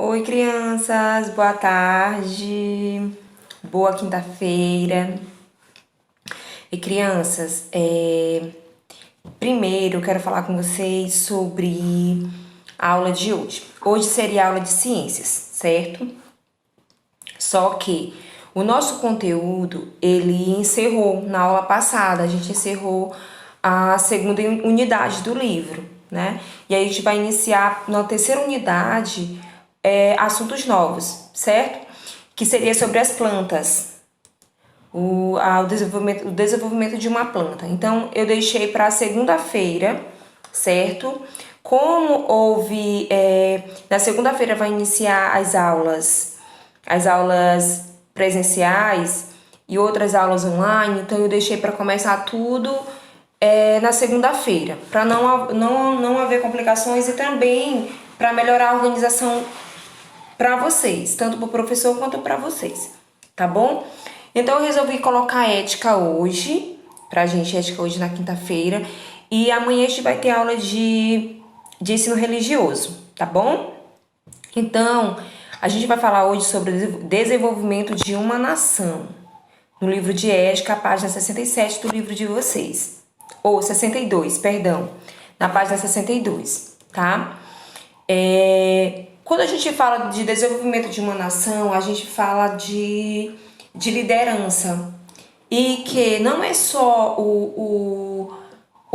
Oi, crianças, boa tarde, boa quinta-feira. E crianças, primeiro eu quero falar com vocês sobre a aula de hoje. Hoje seria a aula de ciências, certo? Só que o nosso conteúdo, ele encerrou na aula passada, a gente encerrou a segunda unidade do livro, né? E aí a gente vai iniciar na terceira unidade assuntos novos, certo? Que seria sobre as plantas, o desenvolvimento de uma planta. Então, eu deixei para segunda-feira, certo? Como houve, na segunda-feira vai iniciar as aulas presenciais e outras aulas online, então eu deixei para começar tudo na segunda-feira, para não haver complicações e também para melhorar a organização para vocês, tanto para o professor quanto para vocês, tá bom? Então eu resolvi colocar ética hoje, pra gente, ética hoje na quinta-feira, e amanhã a gente vai ter aula de ensino religioso, tá bom? Então, a gente vai falar hoje sobre o desenvolvimento de uma nação, no livro de ética, página 67 do livro de vocês, ou 62, perdão, na página 62, tá? Quando a gente fala de desenvolvimento de uma nação, a gente fala de liderança. E que não é só o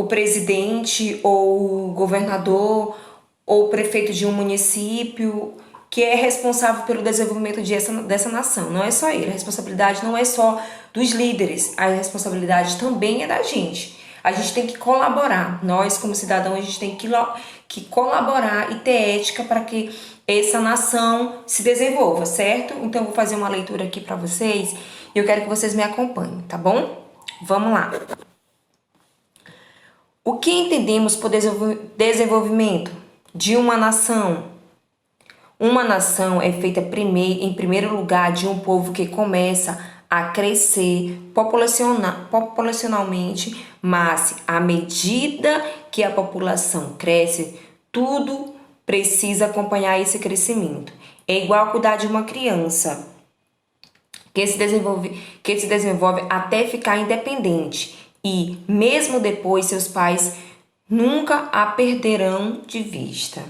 presidente ou o governador ou o prefeito de um município que é responsável pelo desenvolvimento dessa nação. Não é só ele. A responsabilidade não é só dos líderes. A responsabilidade também é da gente. A gente tem que colaborar. Nós, como cidadãos, a gente tem que colaborar e ter ética para que essa nação se desenvolva, certo? Então, eu vou fazer uma leitura aqui para vocês e eu quero que vocês me acompanhem, tá bom? Vamos lá. O que entendemos por desenvolvimento de uma nação? Uma nação é feita em primeiro lugar de um povo que começa a crescer populacionalmente, mas à medida que a população cresce, tudo precisa acompanhar esse crescimento. É igual cuidar de uma criança que se desenvolve até ficar independente e, mesmo depois, seus pais nunca a perderão de vista.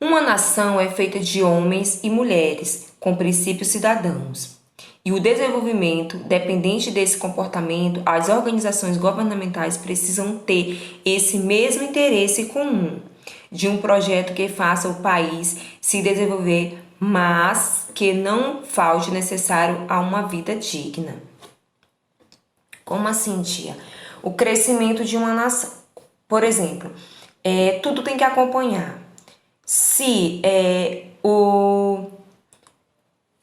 Uma nação é feita de homens e mulheres com princípios cidadãos. E o desenvolvimento, dependente desse comportamento, as organizações governamentais precisam ter esse mesmo interesse comum de um projeto que faça o país se desenvolver, mas que não falte necessário a uma vida digna. Como assim, tia? O crescimento de uma nação. Por exemplo, tudo tem que acompanhar. Se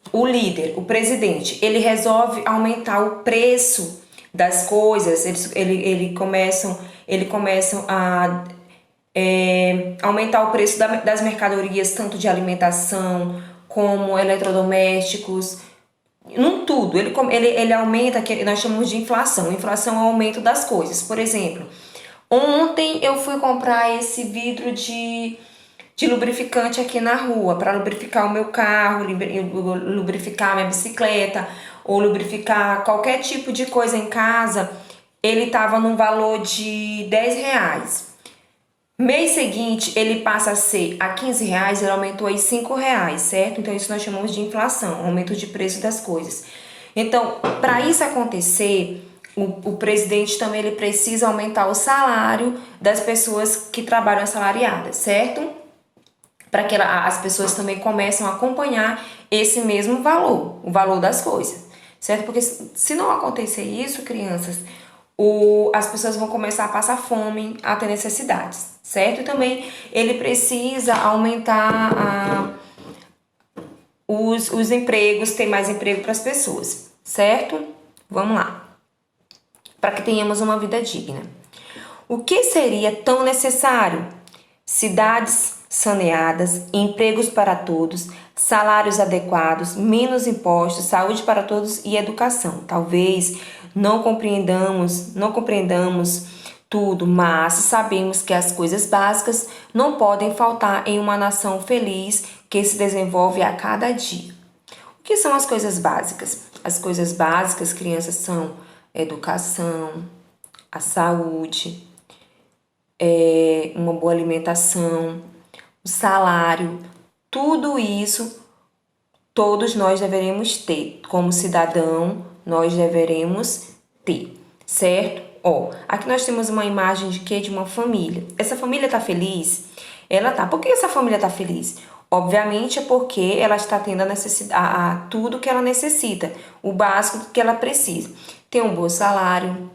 o líder, o presidente, ele resolve aumentar o preço das coisas, ele começam a aumentar o preço das mercadorias, tanto de alimentação como eletrodomésticos, não tudo. Ele aumenta, que nós chamamos de inflação. Inflação é o aumento das coisas. Por exemplo, ontem eu fui comprar esse vidro de lubrificante aqui na rua para lubrificar o meu carro, lubrificar a minha bicicleta ou lubrificar qualquer tipo de coisa em casa. Ele estava num valor de R$10. Mês seguinte, ele passa a ser a R$15, ele aumentou aí R$5, certo? Então, isso nós chamamos de inflação, aumento de preço das coisas. Então, para isso acontecer, o presidente também ele precisa aumentar o salário das pessoas que trabalham assalariadas, certo? Para que as pessoas também comecem a acompanhar esse mesmo valor, o valor das coisas, certo? Porque se não acontecer isso, crianças, as pessoas vão começar a passar fome, a ter necessidades, certo? E também ele precisa aumentar os empregos, ter mais emprego para as pessoas, certo? Vamos lá. Para que tenhamos uma vida digna. O que seria tão necessário? Cidades saneadas, empregos para todos, salários adequados, menos impostos, saúde para todos e educação. Talvez não compreendamos tudo, mas sabemos que as coisas básicas não podem faltar em uma nação feliz que se desenvolve a cada dia. O que são as coisas básicas? As coisas básicas, crianças, são a educação, a saúde, uma boa alimentação, o salário. Tudo isso todos nós deveremos ter. Como cidadão, nós deveremos ter, certo? Ó, aqui nós temos uma imagem de quê? De uma família. Essa família tá feliz? Ela tá. Por que essa família tá feliz? Obviamente é porque ela está tendo tudo que ela necessita, o básico que ela precisa. Tem um bom salário.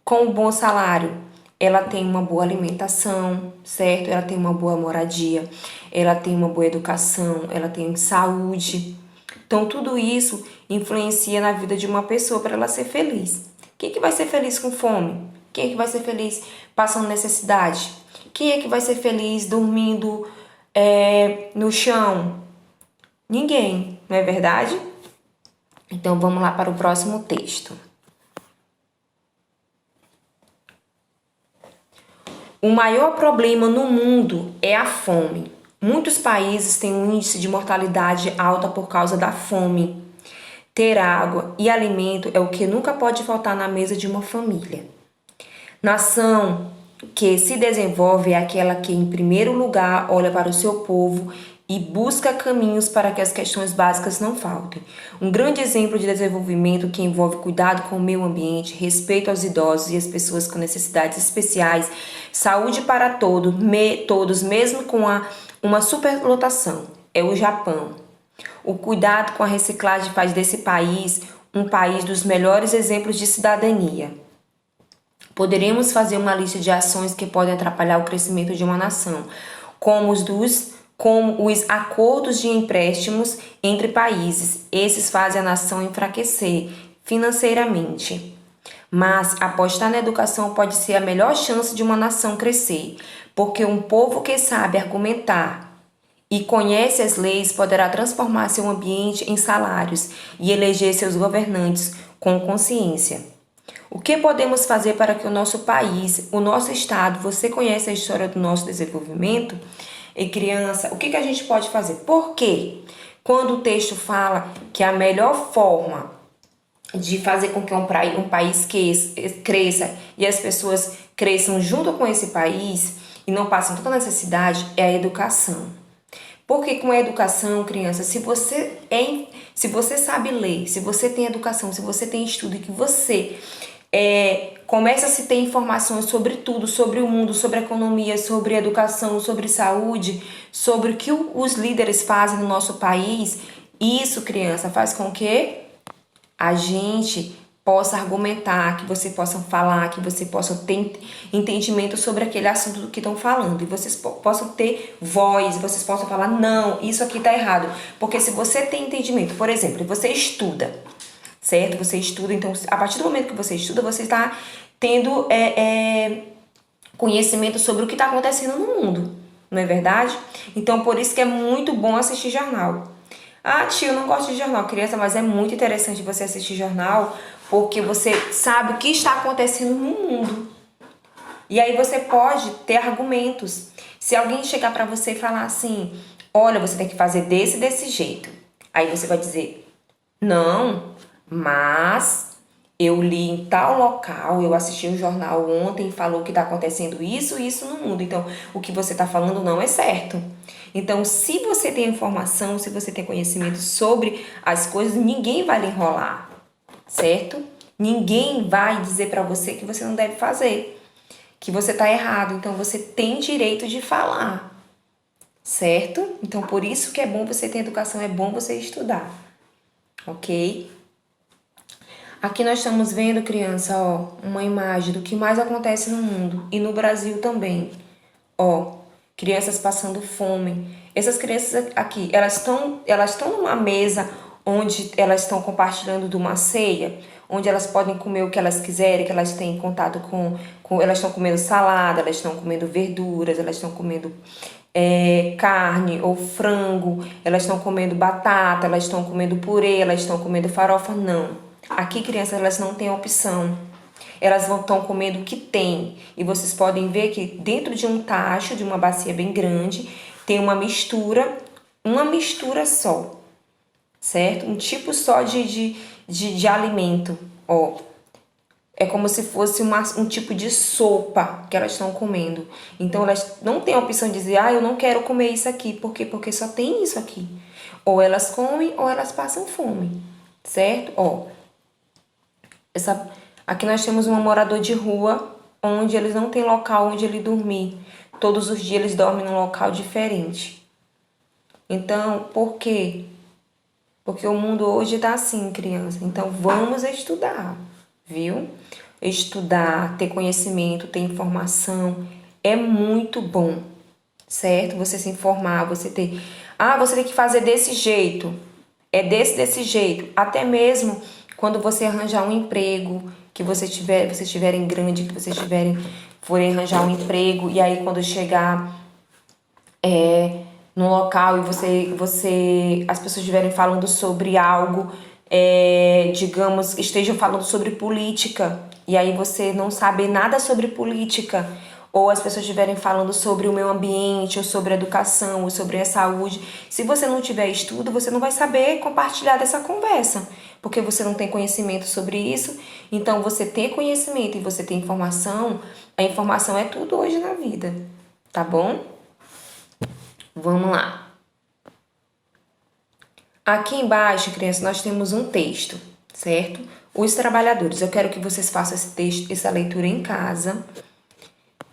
Com um bom salário, ela tem uma boa alimentação, certo? Ela tem uma boa moradia, ela tem uma boa educação, ela tem saúde. Então, tudo isso influencia na vida de uma pessoa para ela ser feliz. Quem é que vai ser feliz com fome? Quem é que vai ser feliz passando necessidade? Quem é que vai ser feliz dormindo no chão? Ninguém, não é verdade? Então, vamos lá para o próximo texto. O maior problema no mundo é a fome. Muitos países têm um índice de mortalidade alta por causa da fome. Ter água e alimento é o que nunca pode faltar na mesa de uma família. Nação que se desenvolve é aquela que, em primeiro lugar, olha para o seu povo e busca caminhos para que as questões básicas não faltem. Um grande exemplo de desenvolvimento que envolve cuidado com o meio ambiente, respeito aos idosos e às pessoas com necessidades especiais, saúde para todos mesmo com uma superlotação, é o Japão. O cuidado com a reciclagem faz desse país um país dos melhores exemplos de cidadania. Poderemos fazer uma lista de ações que podem atrapalhar o crescimento de uma nação, como os acordos de empréstimos entre países. Esses fazem a nação enfraquecer financeiramente. Mas apostar na educação pode ser a melhor chance de uma nação crescer, porque um povo que sabe argumentar e conhece as leis poderá transformar seu ambiente em salários e eleger seus governantes com consciência. O que podemos fazer para que o nosso país, o nosso estado, você conhece a história do nosso desenvolvimento? E criança, o que a gente pode fazer? Por quê? Quando o texto fala que a melhor forma de fazer com que um país cresça e as pessoas cresçam junto com esse país e não passem tanta necessidade é a educação. Porque com a educação, criança, se você sabe ler, se você tem educação, se você tem estudo e que você começa a se ter informações sobre tudo, sobre o mundo, sobre a economia, sobre a educação, sobre saúde, sobre o que os líderes fazem no nosso país, isso, criança, faz com que a gente possa argumentar, que você possa falar, que você possa ter entendimento sobre aquele assunto do que estão falando, e vocês possam ter voz, vocês possam falar, não, isso aqui tá errado, porque se você tem entendimento, por exemplo, você estuda, certo? Você estuda, então, a partir do momento que você estuda, você está tendo conhecimento sobre o que está acontecendo no mundo, não é verdade? Então, por isso que é muito bom assistir jornal. Ah, tio, eu não gosto de jornal, criança, mas é muito interessante você assistir jornal, porque você sabe o que está acontecendo no mundo. E aí você pode ter argumentos. Se alguém chegar para você e falar assim, olha, você tem que fazer desse jeito. Aí você vai dizer, não, mas eu li em tal local, eu assisti um jornal ontem e falou que está acontecendo isso e isso no mundo. Então, o que você está falando não é certo. Então, se você tem informação, se você tem conhecimento sobre as coisas, ninguém vai lhe enrolar, certo? Ninguém vai dizer para você que você não deve fazer, que você está errado. Então, você tem direito de falar, certo? Então, por isso que é bom você ter educação, é bom você estudar, ok? Aqui nós estamos vendo, criança, ó, uma imagem do que mais acontece no mundo e no Brasil também. Ó, crianças passando fome. Essas crianças aqui, elas estão numa mesa onde elas estão compartilhando de uma ceia, onde elas podem comer o que elas quiserem, que elas têm contato com elas estão comendo salada, elas estão comendo verduras, elas estão comendo carne ou frango, elas estão comendo batata, elas estão comendo purê, elas estão comendo farofa, não. Aqui, crianças, elas não têm opção. Elas estão comendo o que tem. E vocês podem ver que dentro de um tacho, de uma bacia bem grande, tem uma mistura uma mistura só, certo? Um tipo só de alimento, ó. É como se fosse um tipo de sopa que elas estão comendo. Então, elas não têm a opção de dizer, eu não quero comer isso aqui. Por quê? Porque só tem isso aqui. Ou elas comem ou elas passam fome, certo? Ó, aqui nós temos um morador de rua onde eles não têm local onde ele dormir. Todos os dias eles dormem num local diferente. Então, por quê? Porque o mundo hoje tá assim, criança. Então, vamos estudar, viu? Estudar, ter conhecimento, ter informação é muito bom, certo? Você se informar, você ter... você tem que fazer desse jeito. É desse jeito. Até mesmo quando você arranjar um emprego, que vocês estiverem grande, que vocês forem arranjar um emprego, e aí quando chegar no local e as pessoas estiverem falando sobre algo, digamos, estejam falando sobre política, e aí você não sabe nada sobre política, ou as pessoas estiverem falando sobre o meio ambiente, ou sobre a educação, ou sobre a saúde, se você não tiver estudo, você não vai saber compartilhar dessa conversa, porque você não tem conhecimento sobre isso. Então, você ter conhecimento e você ter informação, a informação é tudo hoje na vida, tá bom? Vamos lá. Aqui embaixo, crianças, nós temos um texto, certo? Os trabalhadores. Eu quero que vocês façam esse texto, essa leitura em casa.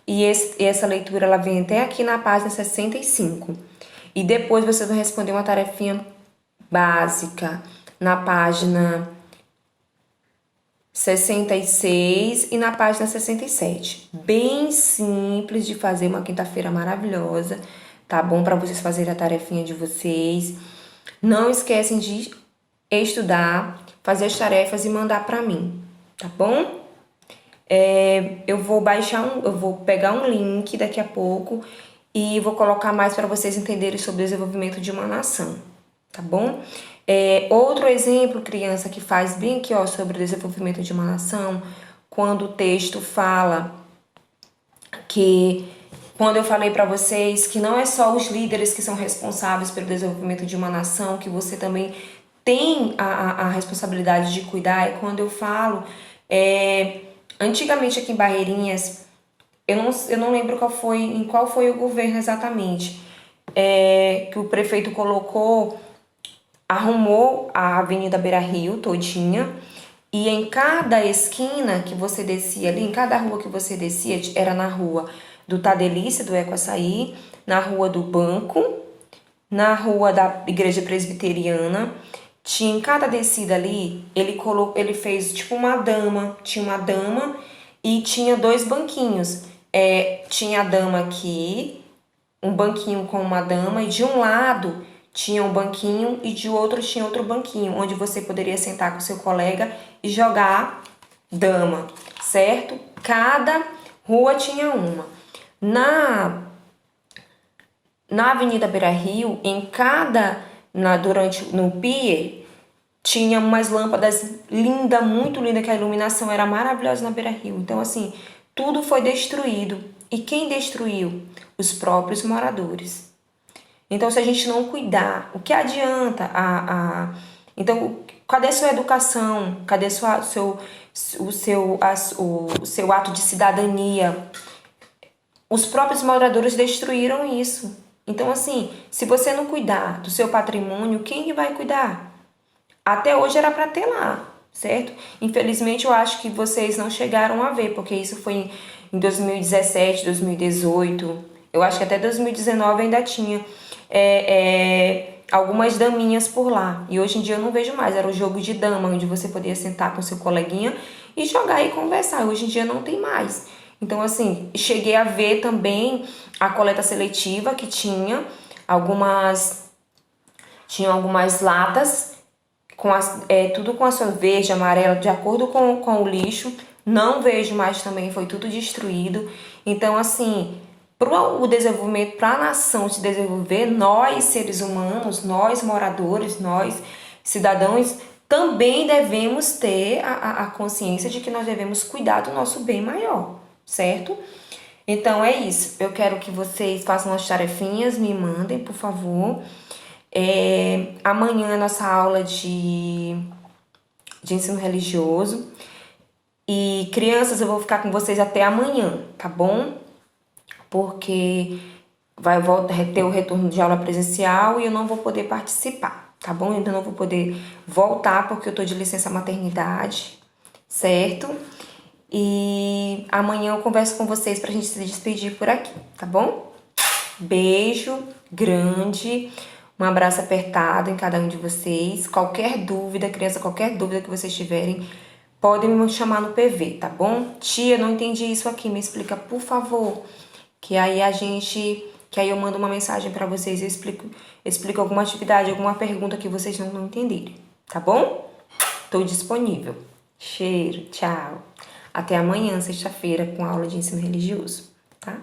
E essa leitura, ela vem até aqui na página 65. E depois vocês vão responder uma tarefinha básica na página 66 e na página 67. Bem simples de fazer, uma quinta-feira maravilhosa, tá bom? Para vocês fazerem a tarefinha de vocês. Não esquecem de estudar, fazer as tarefas e mandar para mim, tá bom? Eu vou pegar um link daqui a pouco e vou colocar mais para vocês entenderem sobre o desenvolvimento de uma nação, tá bom? Outro exemplo, criança, que faz bem aqui, ó, sobre o desenvolvimento de uma nação, quando o texto fala que, quando eu falei para vocês que não é só os líderes que são responsáveis pelo desenvolvimento de uma nação, que você também tem a responsabilidade de cuidar, é quando eu falo, antigamente aqui em Barreirinhas, eu não lembro em qual foi o governo exatamente, que o prefeito arrumou a Avenida Beira-Rio todinha, e em cada esquina que você descia ali, em cada rua que você descia, era na rua do Tadelícia, do Ecoaçaí, na rua do Banco, na rua da Igreja Presbiteriana. Tinha em cada descida ali, ele fez tipo uma dama, tinha uma dama e tinha dois banquinhos. Tinha a dama aqui, um banquinho com uma dama, e de um lado tinha um banquinho e de outro tinha outro banquinho, onde você poderia sentar com seu colega e jogar dama, certo? Cada rua tinha uma. Na Avenida Beira-Rio, no pier, tinha umas lâmpadas lindas, muito lindas, que a iluminação era maravilhosa na Beira-Rio. Então, assim, tudo foi destruído. E quem destruiu? Os próprios moradores. Então, se a gente não cuidar, o que adianta? Então, cadê sua educação? Cadê o seu ato de cidadania? Os próprios moradores destruíram isso. Então, assim, se você não cuidar do seu patrimônio, quem que vai cuidar? Até hoje era para ter lá, certo? Infelizmente, eu acho que vocês não chegaram a ver, porque isso foi em 2017, 2018. Eu acho que até 2019 ainda tinha algumas daminhas por lá. E hoje em dia eu não vejo mais. Era o jogo de dama, onde você podia sentar com seu coleguinha e jogar e conversar. Hoje em dia não tem mais. Então, assim, cheguei a ver também a coleta seletiva, que tinha algumas latas, tudo com a sua verde, amarela, de acordo com o lixo. Não vejo mais também, foi tudo destruído. Então, assim, para o desenvolvimento, para a nação se desenvolver, nós, seres humanos, nós, moradores, nós, cidadãos, também devemos ter a consciência de que nós devemos cuidar do nosso bem maior, certo? Então, é isso. Eu quero que vocês façam as tarefinhas, me mandem, por favor. Amanhã é nossa aula de ensino religioso. E crianças, eu vou ficar com vocês até amanhã, tá bom? Porque vai ter o retorno de aula presencial e eu não vou poder participar, tá bom? Eu ainda não vou poder voltar porque eu tô de licença maternidade, certo? E amanhã eu converso com vocês pra gente se despedir por aqui, tá bom? Beijo grande, um abraço apertado em cada um de vocês. Qualquer dúvida, criança, qualquer dúvida que vocês tiverem, podem me chamar no PV, tá bom? Tia, não entendi isso aqui, me explica, por favor. Que aí eu mando uma mensagem pra vocês, eu explico alguma atividade, alguma pergunta que vocês não entenderem, tá bom? Tô disponível. Cheiro, tchau. Até amanhã, sexta-feira, com aula de ensino religioso, tá?